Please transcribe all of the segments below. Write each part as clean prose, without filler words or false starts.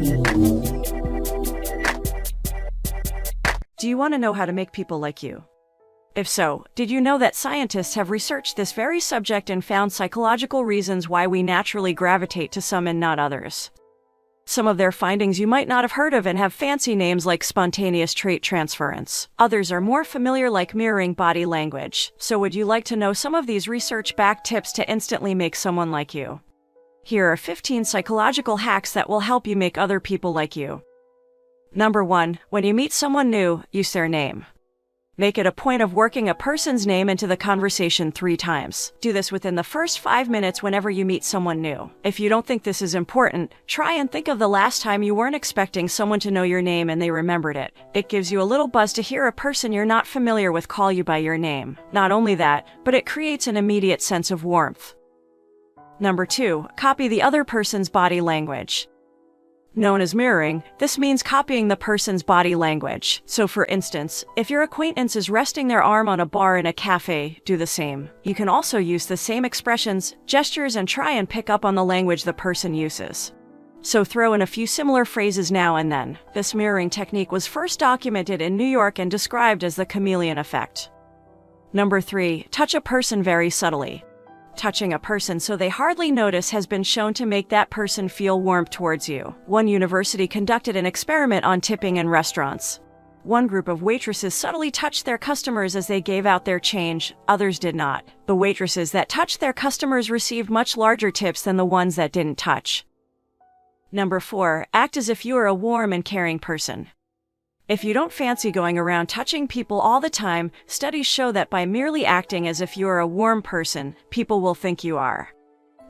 Do you want to know how to make people like you? If so, did you know that scientists have researched this very subject and found psychological reasons why we naturally gravitate to some and not others? Some of their findings you might not have heard of and have fancy names like spontaneous trait transference. Others are more familiar, like mirroring body language. So would you like to know some of these research-backed tips to instantly make someone like you? Here are 15 psychological hacks that will help you make other people like you. Number 1. When you meet someone new, use their name. Make it a point of working a person's name into the conversation 3 times. Do this within the first 5 minutes whenever you meet someone new. If you don't think this is important, try and think of the last time you weren't expecting someone to know your name and they remembered it. It gives you a little buzz to hear a person you're not familiar with call you by your name. Not only that, but it creates an immediate sense of warmth. Number 2. Copy the other person's body language. Known as mirroring, this means copying the person's body language. So for instance, if your acquaintance is resting their arm on a bar in a cafe, do the same. You can also use the same expressions, gestures, and try and pick up on the language the person uses. So throw in a few similar phrases now and then. This mirroring technique was first documented in New York and described as the chameleon effect. Number 3. Touch a person very subtly. Touching a person so they hardly notice has been shown to make that person feel warm towards you. One university conducted an experiment on tipping in restaurants. One group of waitresses subtly touched their customers as they gave out their change, others did not. The waitresses that touched their customers received much larger tips than the ones that didn't touch. Number 4. Act as if you are a warm and caring person. If you don't fancy going around touching people all the time, studies show that by merely acting as if you are a warm person, people will think you are.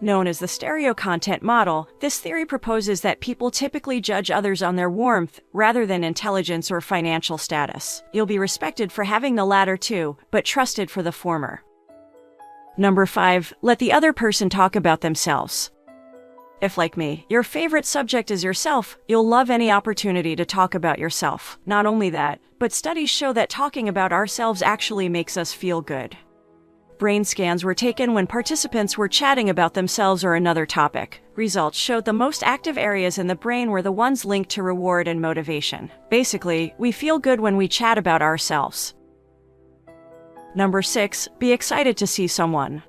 Known as the stereo content model, this theory proposes that people typically judge others on their warmth, rather than intelligence or financial status. You'll be respected for having the latter too, but trusted for the former. Number 5. Let the other person talk about themselves. If, like me, your favorite subject is yourself, you'll love any opportunity to talk about yourself. Not only that, but studies show that talking about ourselves actually makes us feel good. Brain scans were taken when participants were chatting about themselves or another topic. Results showed the most active areas in the brain were the ones linked to reward and motivation. Basically, we feel good when we chat about ourselves. Number 6. Be excited to see someone.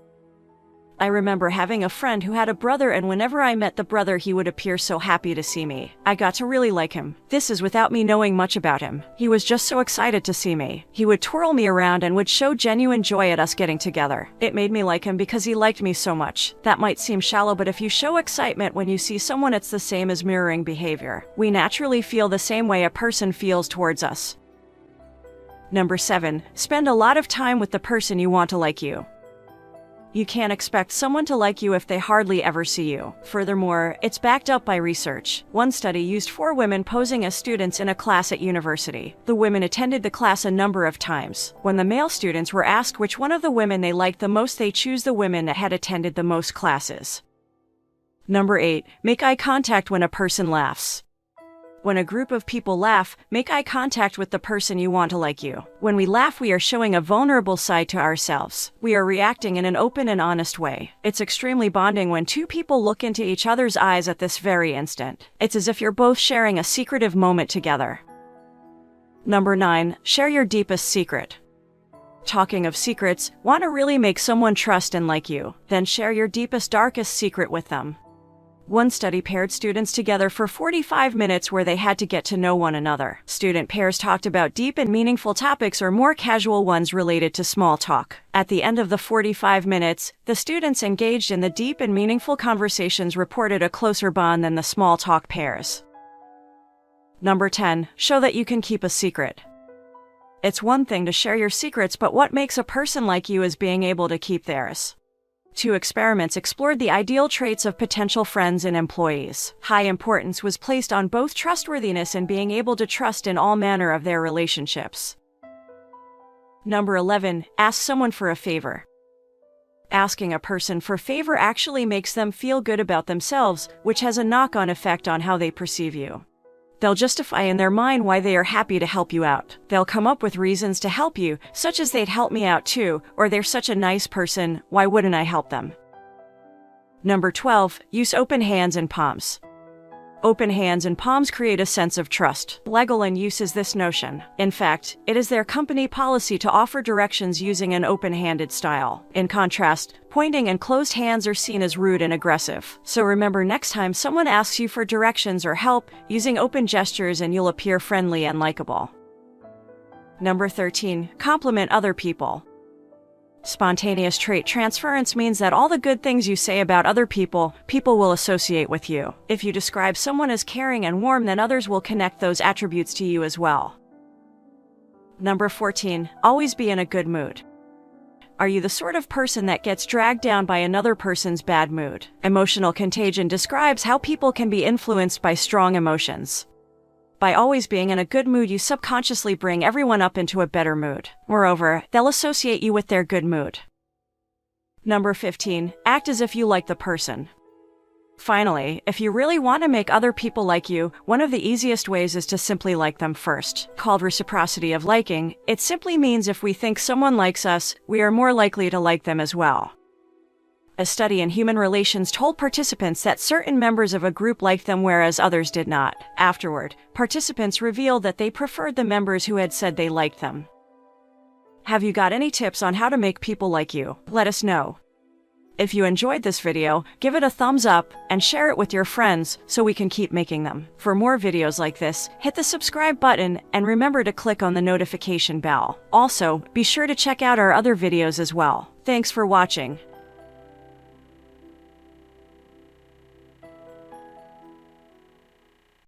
I remember having a friend who had a brother, and whenever I met the brother he would appear so happy to see me. I got to really like him. This is without me knowing much about him. He was just so excited to see me. He would twirl me around and would show genuine joy at us getting together. It made me like him because he liked me so much. That might seem shallow, but if you show excitement when you see someone, it's the same as mirroring behavior. We naturally feel the same way a person feels towards us. Number 7. Spend a lot of time with the person you want to like you. You can't expect someone to like you if they hardly ever see you. Furthermore, it's backed up by research. One study used 4 women posing as students in a class at university. The women attended the class a number of times. When the male students were asked which one of the women they liked the most, they chose the women that had attended the most classes. Number 8. Make eye contact when a person laughs. When a group of people laugh, make eye contact with the person you want to like you. When we laugh, we are showing a vulnerable side to ourselves. We are reacting in an open and honest way. It's extremely bonding when 2 people look into each other's eyes at this very instant. It's as if you're both sharing a secretive moment together. Number 9. Share your deepest secret. Talking of secrets, want to really make someone trust and like you? Then share your deepest, darkest secret with them. One study paired students together for 45 minutes where they had to get to know one another. Student pairs talked about deep and meaningful topics or more casual ones related to small talk. At the end of the 45 minutes, the students engaged in the deep and meaningful conversations reported a closer bond than the small talk pairs. Number 10. Show that you can keep a secret. It's one thing to share your secrets, but what makes a person like you is being able to keep theirs. 2 experiments explored the ideal traits of potential friends and employees. High importance was placed on both trustworthiness and being able to trust in all manner of their relationships. Number 11. Ask someone for a favor. Asking a person for a favor actually makes them feel good about themselves, which has a knock-on effect on how they perceive you. They'll justify in their mind why they are happy to help you out. They'll come up with reasons to help you, such as they'd help me out too, or they're such a nice person, why wouldn't I help them? Number 12. Use open hands and palms. Open hands and palms create a sense of trust. Legoland uses this notion. In fact, it is their company policy to offer directions using an open-handed style. In contrast, pointing and closed hands are seen as rude and aggressive. So remember, next time someone asks you for directions or help, using open gestures and you'll appear friendly and likable. Number 13. Compliment other people. Spontaneous trait transference means that all the good things you say about other people will associate with you. If you describe someone as caring and warm, then others will connect those attributes to you as well. Number 14. Always be in a good mood. Are you the sort of person that gets dragged down by another person's bad mood? Emotional contagion describes how people can be influenced by strong emotions. By always being in a good mood, you subconsciously bring everyone up into a better mood. Moreover, they'll associate you with their good mood. Number 15. Act as if you like the person. Finally, if you really want to make other people like you, one of the easiest ways is to simply like them first. Called reciprocity of liking, it simply means if we think someone likes us, we are more likely to like them as well. A study in human relations told participants that certain members of a group liked them whereas others did not. Afterward, participants revealed that they preferred the members who had said they liked them. Have you got any tips on how to make people like you? Let us know. If you enjoyed this video, give it a thumbs up and share it with your friends so we can keep making them. For more videos like this, hit the subscribe button and remember to click on the notification bell. Also, be sure to check out our other videos as well. Thanks for watching.